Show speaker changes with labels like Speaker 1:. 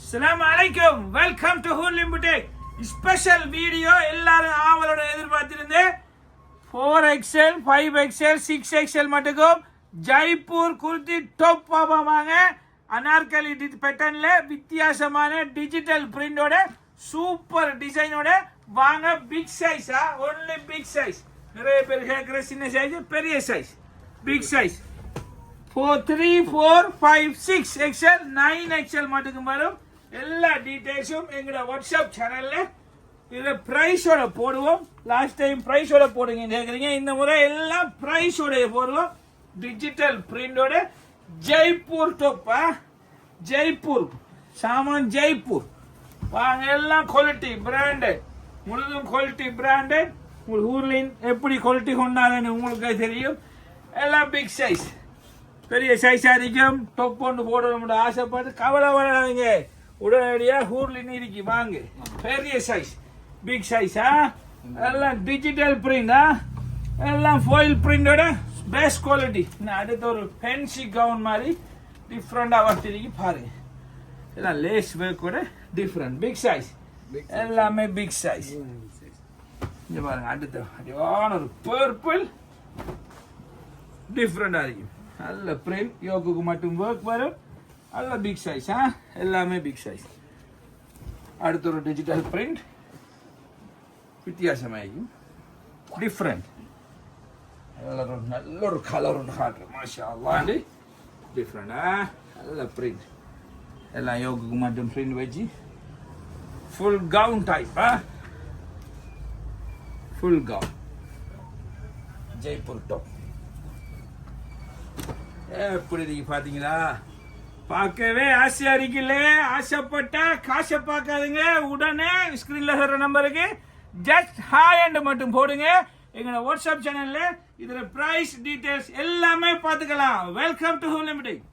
Speaker 1: அஸ்ஸலாமு அலைக்கும். Welcome to ஹூர்லிம் புட்டிக். ஸ்பெஷல் வீடியோ எல்லாரும் ஆவலோட எதிர்பார்த்திருந்தேன். 4XL, 5XL, 6XL மட்டுக்கும் ஜெய்ப்பூர் குர்த்தி டாப் பாபாங்க. அனார்கலி பேட்டர்ன்ல வித்தியாசமான டிஜிட்டல் பிரிண்டோட சூப்பர் டிசைனோட வாங்க. பிக் சைஸா, ஒன்லி பிக் சைஸ். நிறைய பேர் கேட்குற சின்ன சைஸ், பெரிய size, big size 3, 4, 5, 6XL, 9XL மட்டுக்கும் வரும். எல்லா டீடைல்ஸும் எங்களோட வாட்ஸ்அப் சேனல்ல இதில் ப்ரைஸோட போடுவோம். லாஸ்ட் டைம் ப்ரைஸோட போடுங்க கேட்குறீங்க, இந்த முறை எல்லாம் ப்ரைஸோட போடுவோம். டிஜிட்டல் பிரிண்டோட ஜெய்ப்பூர் டோப்பா, ஜெய்ப்பூர் சாமான், ஜெய்ப்பூர் வாங்க. எல்லாம் குவாலிட்டி பிராண்டட், முழுதும் குவாலிட்டி பிராண்டட். உங்களுக்கு ஊர்லின் எப்படி குவாலிட்டி கொண்டாடுன்னு உங்களுக்கு தெரியும். எல்லாம் பிக் சைஸ், பெரிய சைஸா இருக்கும். டொப் ஒன்று போடணும்னு ஆசைப்பட்டு கவலை வராங்க, உடனடியாக ஹூர்லின் இருக்கு வாங்க. பெரிய சைஸ், பிக் சைஸா, எல்லாம் டிஜிட்டல் பிரிண்டா, எல்லாம் ஃபாயில் பிரிண்டோட பெஸ்ட் குவாலிட்டி. அடுத்த ஒரு ஃபேன்சி கவுன் மாதிரி டிஃப்ரெண்டா வர்த்திருக்கு பாருங்க. எல்லாம் லேஸ் ஒர்க்கோட டிஃப்ரெண்ட் பிக் சைஸ், எல்லாமே பிக் சைஸ். இங்க பாருங்க, அடுத்த அடிவான ஒரு பர்பிள் டிஃப்ரெண்டா இருக்கும். நல்ல பிரிண்ட், யோக்குக்கு மட்டும் ஒர்க் வரும். நல்ல பிக் சைஸ், எல்லாமே பிக் சைஸ். அடுத்த ஒரு டிஜிட்டல் பிரிண்ட் வித்தியாசமாகும், டிஃப்ரெண்ட். நல்ல ஒரு கலர் ஒன்று காட்டுறேன், மாஷா அல்லாஹ். டிஃப்ரெண்டா நல்ல பிரிண்ட், எல்லாம் யோக்குக்கு மட்டும் பிரிண்ட் வச்சு ஃபுல் கவுன் டைப்பா, ஃபுல் கவுன் ஜெய்ப்பூர் டாப். எப்படி இருக்கு பாத்தீங்களா? பார்க்கவே ஆசையா இருக்குல்ல? ஆசைப்பட்டா காசை பார்க்காதுங்க, உடனே ஸ்கிரீன்ல வர நம்பருக்கு ஜஸ்ட் ஹாய் அண்ட் மட்டும் போடுங்க. எங்களோட வாட்ஸ்அப் சேனல்ல இதுல பிரைஸ் டீடைல்ஸ் எல்லாமே பார்த்துக்கலாம். வெல்கம் டு ஹூர்லிம் புட்டிக்.